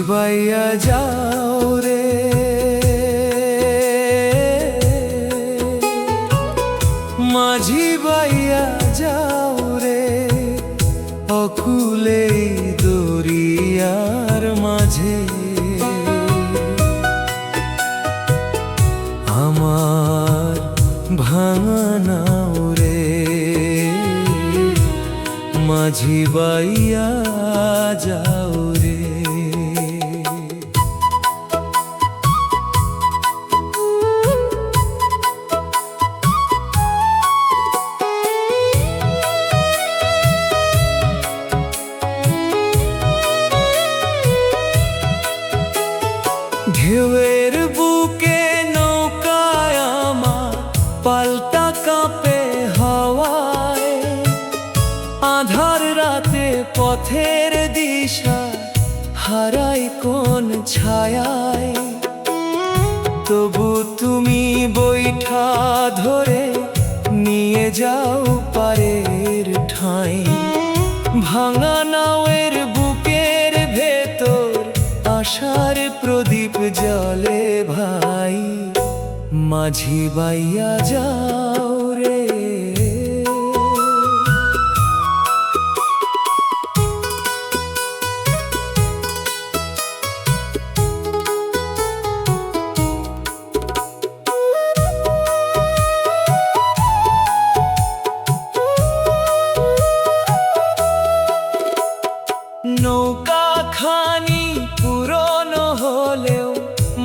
বাইয়া যাও রে, মাঝি বাইয়া যাও রে, অকুলে দরিয়ার মাঝে। আমার ভাঙা নাও রে, মাঝি বাইয়া যাও রে। ঢেউয়ের বুকে নৌকায় আমার পাল্টা কাঁপে হাওয়ায়, আঁধার রাতে পথের দিশা হারাই কোন ছায়ায়। তবু তুমি বৈঠা ধরে নিয়ে যাও পারের ঠাঁই। ভাঙা নাওয়ের বুকের ভেতর আশার প্রদীপ জ্বলে ভাই, মাঝি বাইয়া যাও রে। নৌকা খানি পুরনো হলেও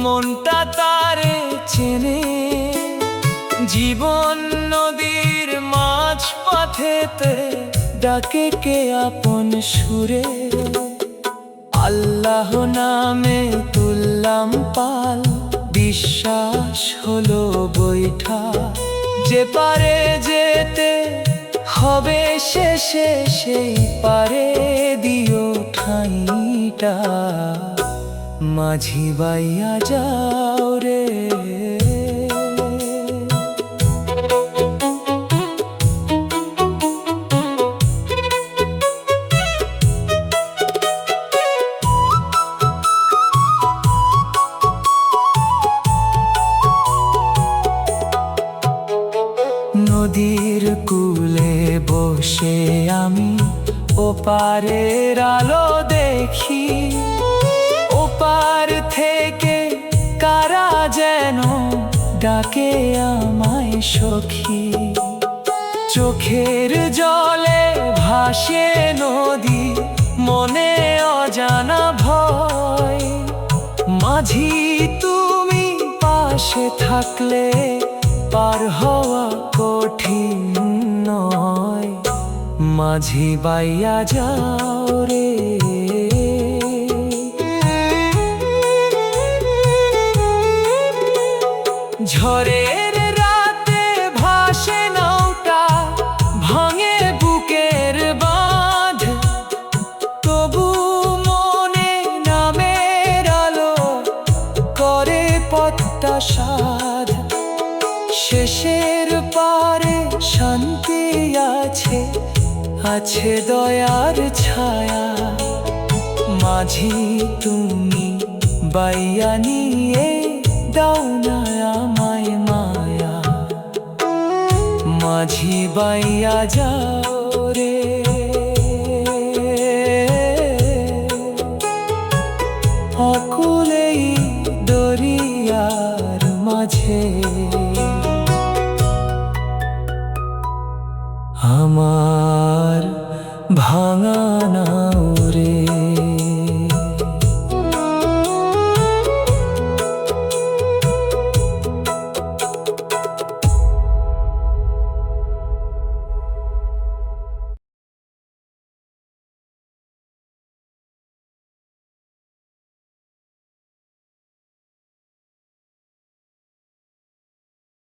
মনটা তারে চেনে, জীবন নদীর মাঝ পথেতে ডাকে কে আপন সুরে। আল্লাহ নামে তুললাম পাল, বিশ্বাস হলো বৈঠা। যে পারে যেতে হবে শেষে সেই পারে দিও ঠাঁইটা, মাঝি বাইয়া যাও রে। নদীর কূলে বসে আমি ওপারের আলো দেখি, ওপার থেকে কারা যেন ডাকে আমায় সখী। চোখের জলে ভাসে নদী, মনে অজানা ভয়। মাঝি তুমি পাশে থাকলে পার হওয়া কঠিন নয়, মাঝি বাইয়া যাও রে। ঝড়ের রাতে ভাসে নৌকা, ভাঙে বুকের বাঁধ। তবু মনে নামের আলো করে পথটা সাধ। শেষের পারে শান্তি আছে, আছে দয়ার ছায়া। মাঝি তুমি বাইয়া নিয়ে দাও না আমায় মায়া, মাঝি বাইয়া যাও রে। অকুলেই দরিয়ার মাঝে আমার ভাঙা